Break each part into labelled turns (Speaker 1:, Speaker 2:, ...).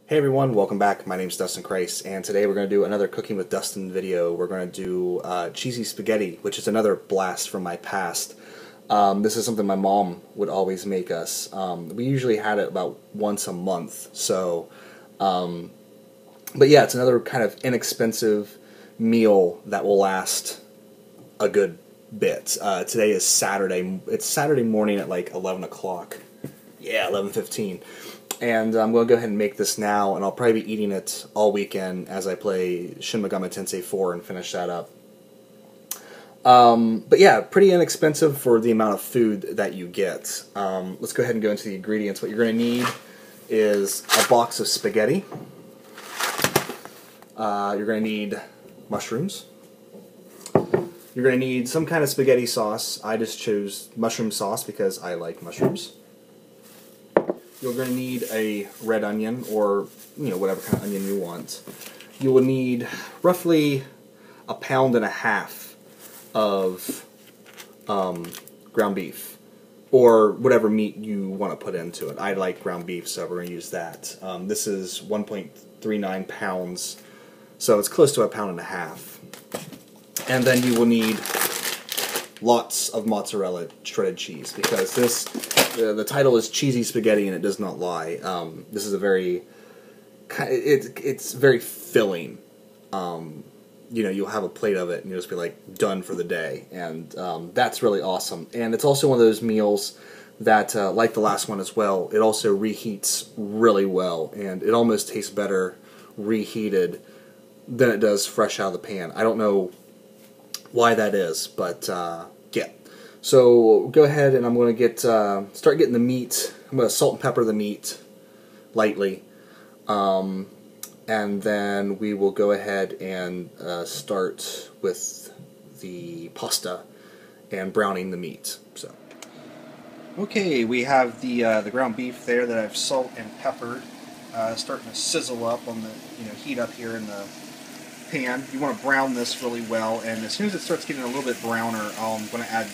Speaker 1: Hey everyone, welcome back. My name's dustinkreis, and today we're going to do another Cooking with Dustin video. We're going to do cheesy spaghetti, which is another blast from my past. This is something my mom would always make us. We usually had it about once a month, so, but yeah, it's another kind of inexpensive meal that will last a good bit. Today is Saturday. It's Saturday morning at like 11 o'clock. Yeah, 11:15. And I'm going to go ahead and make this now, and I'll probably be eating it all weekend as I play Shin Megami Tensei 4 and finish that up. But yeah, pretty inexpensive for the amount of food that you get. Let's go ahead and go into the ingredients. What you're going to need is a box of spaghetti. You're going to need mushrooms. You're going to need some kind of spaghetti sauce. I just chose mushroom sauce because I like mushrooms. You're going to need a red onion, or whatever kind of onion you want. You will need roughly 1.5 pounds of ground beef, or whatever meat you want to put into it. I like ground beef, so we're going to use that. This is 1.39 pounds, so it's close to 1.5 pounds. And then you will need lots of mozzarella shredded cheese, because this the title is cheesy spaghetti and it does not lie. This is a very it's very filling. You'll have a plate of it and you'll just be like done for the day, and that's really awesome. And it's also one of those meals that like the last one as well, it also reheats really well, and it almost tastes better reheated than it does fresh out of the pan. I don't know why that is, but yeah. So go ahead, and I'm going to start getting the meat. I'm going to salt and pepper the meat lightly, and then we will go ahead and start with the pasta and browning the meat. So, okay, we have the ground beef there that I've salt and peppered, starting to sizzle up on the heat up here in the pan. You want to brown this really well, and as soon as it starts getting a little bit browner, I'm going to add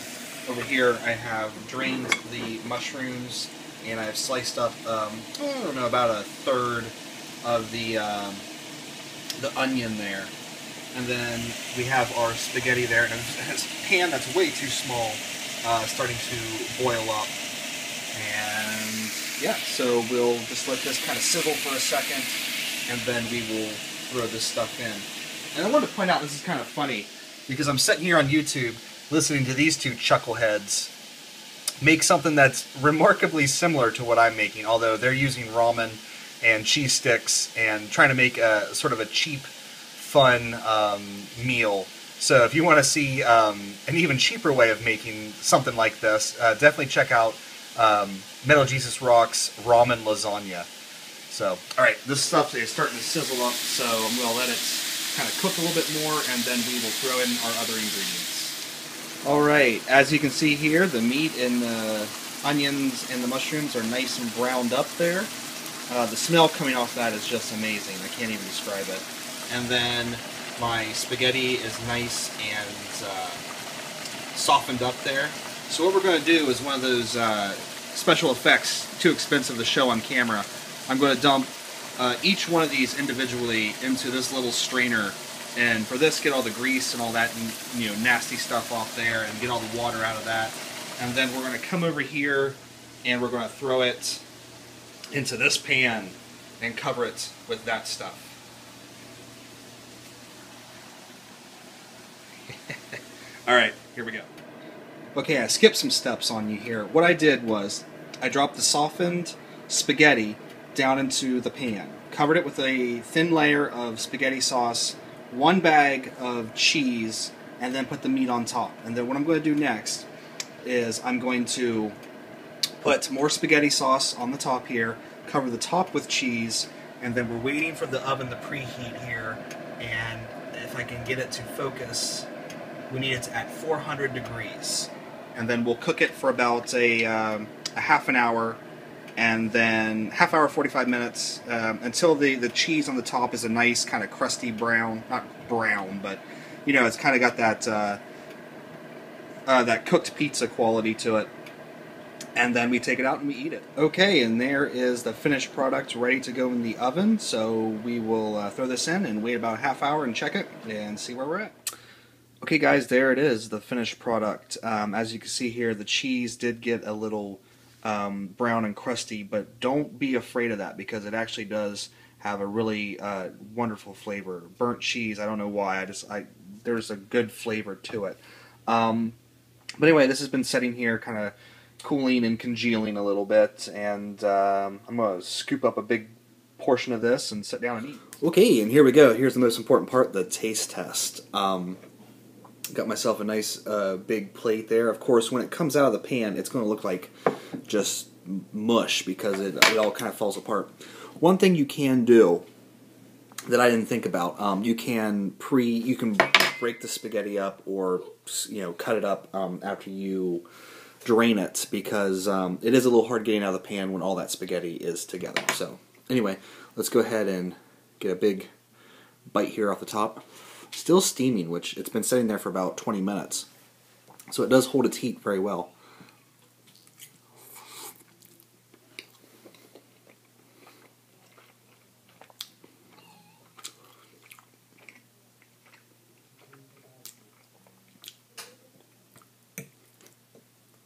Speaker 1: over here. I have drained the mushrooms, and I've sliced up I don't know, about 1/3 of the onion there, and then we have our spaghetti there, and it's a pan that's way too small, starting to boil up. And yeah, so we'll just let this kind of sizzle for a second, and then we will throw this stuff in. And I wanted to point out, this is kind of funny, because I'm sitting here on YouTube listening to these two chuckleheads make something that's remarkably similar to what I'm making, although they're using ramen and cheese sticks and trying to make a sort of a cheap, fun meal. So if you want to see an even cheaper way of making something like this, definitely check out Metal Jesus Rock's Ramen Lasagna. So, alright, this stuff is starting to sizzle up, so I'm going to let it kind of cook a little bit more, and then we will throw in our other ingredients. Alright, as you can see here, the meat and the onions and the mushrooms are nice and browned up there. The smell coming off that is just amazing. I can't even describe it. And then my spaghetti is nice and softened up there. So what we're going to do is one of those special effects, too expensive to show on camera. I'm going to dump each one of these individually into this little strainer, and for this, get all the grease and all that nasty stuff off there, and get all the water out of that. And then we're going to come over here and we're going to throw it into this pan and cover it with that stuff. Alright, here we go. Okay, I skipped some steps on you here. What I did was I dropped the softened spaghetti down into the pan, covered it with a thin layer of spaghetti sauce, 1 bag of cheese, and then put the meat on top. And then what I'm going to do next is I'm going to put more spaghetti sauce on the top here, cover the top with cheese, and then we're waiting for the oven to preheat here, and if I can get it to focus, we need it at 400 degrees. And then we'll cook it for about a half an hour, and then half hour, 45 minutes, until the cheese on the top is a nice kind of crusty brown, not brown, but it's kind of got that that cooked pizza quality to it. and then we take it out and we eat it. Okay, and there is the finished product ready to go in the oven. So we will throw this in and wait about a half hour and check it and see where we're at. Okay guys, there it is, the finished product. As you can see here, the cheese did get a little brown and crusty, but don't be afraid of that because it actually does have a really wonderful flavor. Burnt cheese, I don't know why, there's a good flavor to it. But anyway, this has been sitting here kind of cooling and congealing a little bit, and I'm going to scoop up a big portion of this and sit down and eat. Okay, and here we go. Here's the most important part, the taste test. Got myself a nice big plate there. Of course, when it comes out of the pan, it's going to look like just mush because it all kind of falls apart. One thing you can do that I didn't think about, you can break the spaghetti up or cut it up after you drain it because it is a little hard getting out of the pan when all that spaghetti is together. So anyway, let's go ahead and get a big bite here off the top. Still steaming, which it's been sitting there for about 20 minutes. So it does hold its heat very well.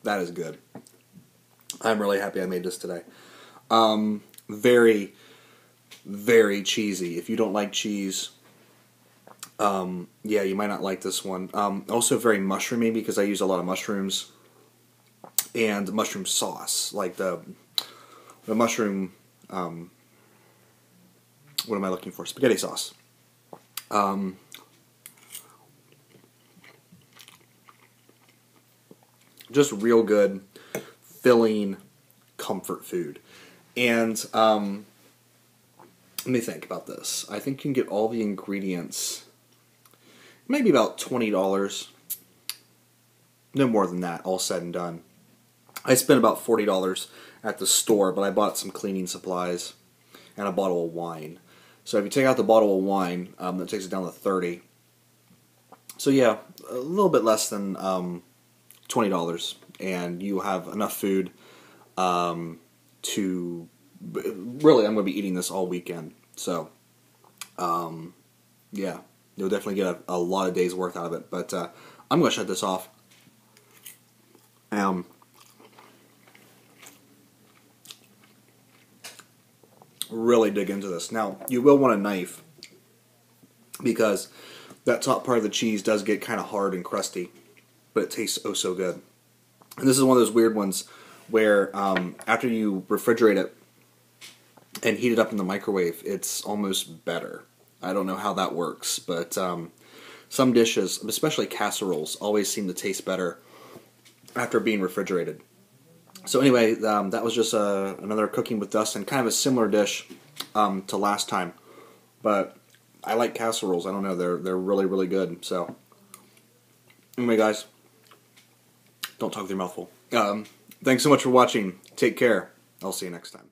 Speaker 1: That is good. I'm really happy I made this today. Very, very cheesy. If you don't like cheese, yeah, you might not like this one. Also very mushroomy because I use a lot of mushrooms and mushroom sauce, like the mushroom. What am I looking for? Spaghetti sauce. Just real good, filling comfort food. And let me think about this. I think you can get all the ingredients. Maybe about $20. No more than that, all said and done. I spent about $40 at the store, but I bought some cleaning supplies and a bottle of wine. So if you take out the bottle of wine, that takes it down to $30. So yeah, a little bit less than $20, and you have enough food to... Really, I'm going to be eating this all weekend. So, yeah. You'll definitely get a lot of days worth out of it. But I'm going to shut this off. Really dig into this. Now, you will want a knife because that top part of the cheese does get kind of hard and crusty, but it tastes oh so good. And this is one of those weird ones where after you refrigerate it and heat it up in the microwave, it's almost better. I don't know how that works, but some dishes, especially casseroles, always seem to taste better after being refrigerated. So anyway, that was just another Cooking with Dustin, kind of a similar dish to last time. But I like casseroles. I don't know, they're really, really good. So anyway, guys, don't talk with your mouth full. Thanks so much for watching. Take care. I'll see you next time.